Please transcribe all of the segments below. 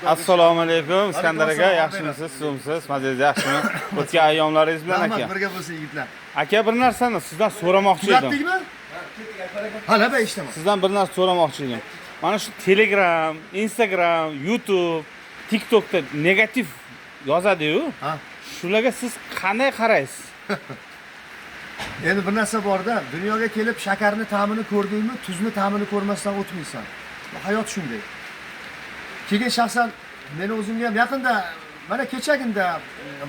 Assalomu alaykum Iskandar aka, yaxshimisiz, sizmisiz? Mazingiz yaxshimi? O'tgan ayyomlaringiz bilan aka. Rahmat, birga bo'lsin yigitlar. Aka, bir narsani sizdan so'ramoqchi edim. Tugatdingmi? Hala ba eshitaman. Sizdan bir narsa so'ramoqchi edim. Mana shu Telegram, Instagram, YouTube, TikTokda negativ yozadi-yu. Ha. Shularga siz qanday qaraysiz? Endi bir narsa bor-da, dunyoga kelib shakarni ta'mini ko'rdingmi, tuzni ta'mini ko'rmasdan o'tmaysan. Bu hayot shunday. Keyin shaxsan meni o'zimga ham yaqinda mana kechaginda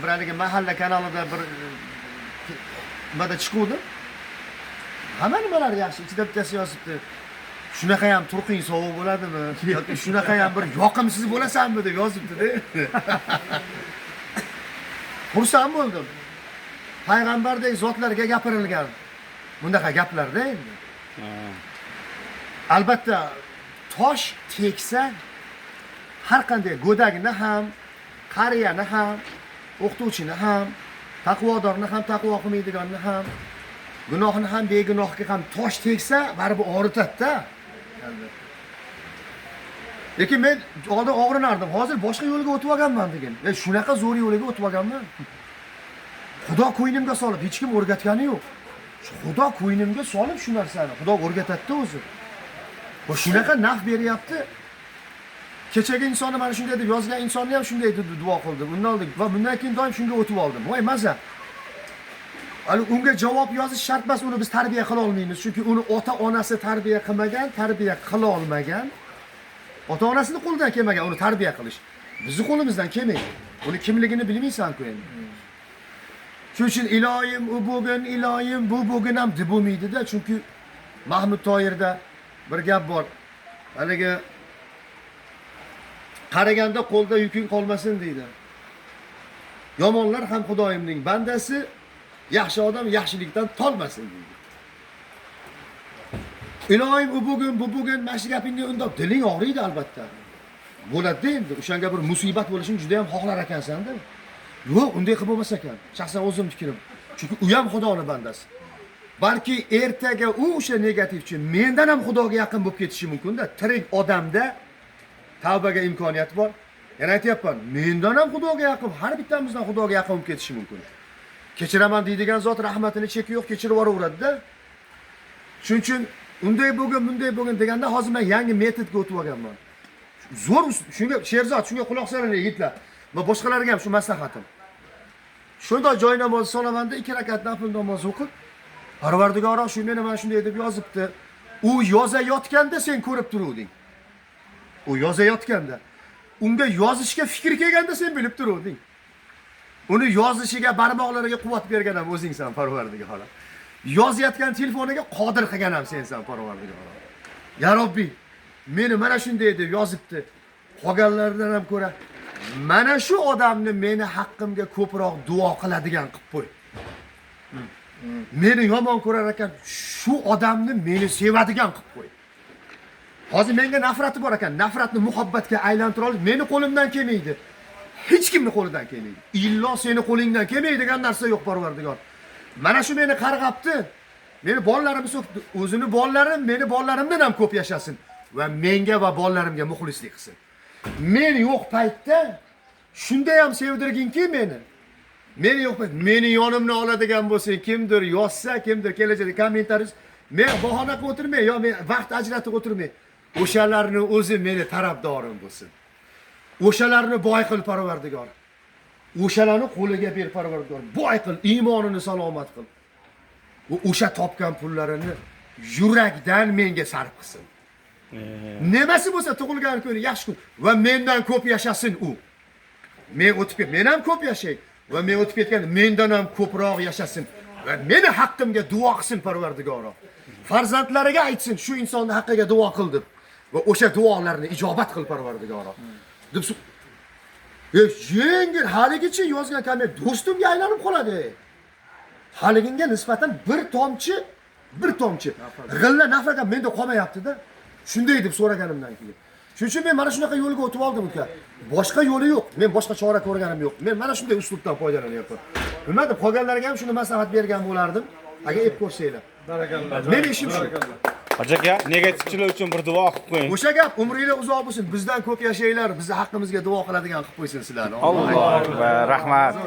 bir haligi mahalla kanalida bir nimada chiquvdim. Hamma nimalar yaxshi, ichida bittasi yozibdi. Shunaqa ham turqing sovuq bo'ladimi yoki shunaqa ham bir yoqimsiz bo'lasanmi deb yozibdi-da. Xursand bo'ldim. Payg'ambardek zotlarga gapirilgan bunaqa gaplarda endi. Albatta tosh teksa har qanday go'dagini ham, qariyani ham, o'qituvchini ham, taqvodorni ham, taqvo qilmaydiganni ham, gunohni ham, begunohga ham tosh teksa, baribir og'ritadi-da. Lekin men oldin og'rinardim, hozir boshqa yo'lga o'tib olganman degan. Shunaqa zo'r yo'lga o'tib olganman. Xudo ko'ynimga solib, hech kim o'rgatgani yo'q. Xudo ko'ynimga solib shu narsani, Xudo o'rgatadi o'zi. Va shunaqa naf beryapti. Kechagi insonni mana shunday deb yozgan insonni ham shunday deb duo qildim. Undan oldin va bundan keyin doim shunga o'tib oldim. Voy maza. Hali unga javob yozish shart emas, uni biz tarbiya qila olmaymiz. Chunki uni ota-onasi tarbiya qilmagan, tarbiya qila olmagan. Ota-onasining qo'lidan kelmagan uni tarbiya qilish. Bizning qo'limizdan kelmaydi. Uni kimligini bilmaysan-ku endi. Shuning uchun iloyim u bugun, iloyim bu bugun ham deb bo'lmaydi-da, chunki Mahmud Toyirda bir gap bor. Haligi qaraganda qo'lda yuking qolmasin deydi. Yomonlar ham Xudoyimning bandasi, yaxshi odam yaxshilikdan tolmasin deydi. Iloyim u bugun, bu bugun mana shu gapingni undab diling og'riydi albatta. Bo'ladi endi, o'shanga bir musibat bo'lishini juda ham xohlar ekansan-da. Yo'q, unday qilib bo'lmas ekan. Shaxsan o'zim fikrim. Chunki u ham Xudoning bandasi. Balki ertaga u o'sha negativchi mendan ham Xudoga yaqin bo'lib ketishi mumkin-da. Tirik odamda tavbaga imkoniyat bor. Yana aytayapman, mendan ham Xudoga yaqin, har bittamizdan Xudoga yaqin bo'lib ketishi mumkin. Kechiraman deydigan zot rahmatini cheki yo'q, kechirib yuboraveradi-da. Shuning uchun unday bo'lgan, bunday bo'lgan deganda hozir men yangi metodga o'tib olganman. Zo'r, shunga Sherzod, shunga quloq soling yigitlar. Va boshqalarga ham shu maslahatim. Shunda joy namozi solamanda 2 rakat nafl namoz o'qib, Parvardigoro shu meni mana shunday deb yozibdi. U yozayotganda sen ko'rib turuvding. U yozayotganda, unga yozishga fikr kelganda sen bilib turuvding. Uni yozishiga barmoqlariga quvvat bergan ham o'zingsan Parvardigoro. Yozayotgan telefoniga qodir qilgan ham sensan Parvardigoro. Ya Robbi, meni mana shunday deb yozibdi. Qolganlardan ham ko'ra mana shu odamni meni haqqimga ko'proq duo qiladigan qilib qo'y. Meni yomon ko'rar ekan, shu odamni meni sevadigan qilib qo'y. Hozir menga nafrati bor ekan, nafratni muhabbatga aylantira olish meni qo'limdan kelmaydi. Hech kimning qo'lidan kelmaydi. Illo seni qo'lingdan kelmaydigan narsa yo'q Parvardigor. Mana shu meni qarg'abdi. Meni bolalarim so'kdi. O'zini bolalarim meni bolalarimdan ham ko'p yashasin va menga va bolalarimga muxlislik qilsin. Men yo'q paytda shunday ham sevdirginki meni. Meni yo'q payt, meni yonimni oladigan bo'lsa, kimdir yozsa, kimdir kelajakda kommentariy, men bahona qilib o'tirmay, yo men vaqt ajratib o'tirmay, o'shalarni o'zi meni tarafdorim bo'lsin. O'shalarni boy qil Parvardigor. O'shalarni qo'liga ber Parvardigor. Boy qil, iymonini salomat qil. Va o'sha topgan pullarini yurakdan menga sarf qilsin. Nemasi bo'lsa tug'ilgan kuni yaxshi kun va mendan ko'p yashasin u. Men o'tib ket, men ham ko'p yashay va men o'tib ketganda mendan ham ko'proq yashasin va meni haqqimga duo qilsin Parvardigoro. Farzandlariga aytsin, shu insonni haqqiga duo qil deb va o'sha duolarni ijobat qil Parvardigoro. Deb yengil haligicha yozgan komment do'stimga aylanib qoladi. Haliginga nisbatan bir tomchi g'illa nafrat ham menda qolmayapti-da. Shunday deb so'raganimdan keyin. Shuning uchun men mana shunaqa yo'lga o'tib oldim uka. Boshqa yo'li yo'q. Men boshqa chora ko'rganim yo'q. Men mana shunday uslubdan foydalanyapman. Nima deb qolganlarga ham shuni maslahat bergan bo'lardim. Agar ep ko'rsanglar. Barakalloh. Men ishim shu. Hoji aka, negativchilar uchun bir duo qilib qo'ying. O'sha gap umringlar uzoq bo'lsin, bizdan ko'p yashanglar, bizni haqqimizga duo qiladigan qilib qo'ysin sizlarni. Allohu akbar, rahmat.